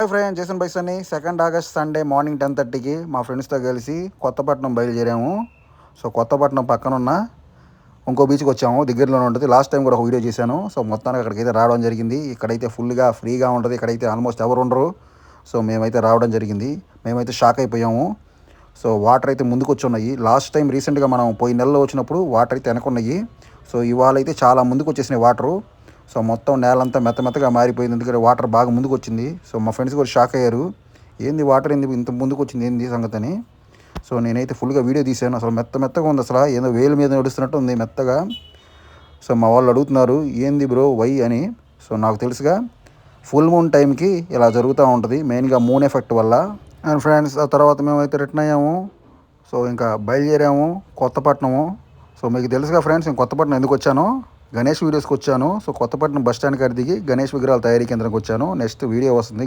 Hi friends, Jason బైసన్ని 2 August Sunday morning 10:30కి మా ఫ్రెండ్స్తో కలిసి కొత్తపట్నం బయలుదేరాము. సో కొత్తపట్నం పక్కనున్న ఇంకో బీచ్కి వచ్చాము. దగ్గరలోనే ఉంటుంది. లాస్ట్ టైం కూడా ఒక వీడియో చేశాను. సో మొత్తానికి అక్కడికైతే రావడం జరిగింది. ఇక్కడైతే ఫుల్గా ఫ్రీగా ఉంటుంది. ఇక్కడైతే ఆల్మోస్ట్ ఎవరు ఉండరు. సో మేమైతే రావడం జరిగింది. మేమైతే షాక్ అయిపోయాము. సో వాటర్ అయితే ముందుకు వచ్చి ఉన్నాయి. లాస్ట్ టైం రీసెంట్గా మనం పోయిన నెలలో వచ్చినప్పుడు వాటర్ అయితే వెనకున్నాయి. సో ఇవాళ అయితే చాలా ముందుకు వచ్చేసినాయి వాటరు. సో మొత్తం నేలంతా మెత్తగా మారిపోయింది. ఎందుకంటే వాటర్ బాగా ముందుకు వచ్చింది. సో మా ఫ్రెండ్స్ కూడా షాక్ అయ్యారు. ఏంది వాటర్ ఏంది ఇంత ముందుకు వచ్చింది, ఏంది సంగతి అని. సో నేనైతే ఫుల్గా వీడియో తీశాను. అసలు మెత్తగా ఉంది. అసలు ఏదో వేలు మీద నడుస్తున్నట్టు ఉంది మెత్తగా. సో మా వాళ్ళు అడుగుతున్నారు ఏంది బ్రో వై అని. సో నాకు తెలుసుగా ఫుల్ మూన్ టైంకి ఇలా జరుగుతూ ఉంటుంది. మెయిన్గా మూన్ ఎఫెక్ట్ వల్ల. అండ్ ఫ్రెండ్స్, ఆ తర్వాత మేమైతే రిటర్న్ అయ్యాము. సో ఇంకా బయలుదేరాము కొత్తపట్నము. సో మీకు తెలుసుగా ఫ్రెండ్స్, నేను కొత్తపట్నం ఎందుకు వచ్చాను, గణేష్ వీడియోస్కి వచ్చాను. సో కొత్తపట్నం బస్ స్టాండ్ కాడ దిగి గణేష్ విగ్రహాల తయారీ కేంద్రంకి వచ్చాను. నెక్స్ట్ వీడియో వస్తుంది.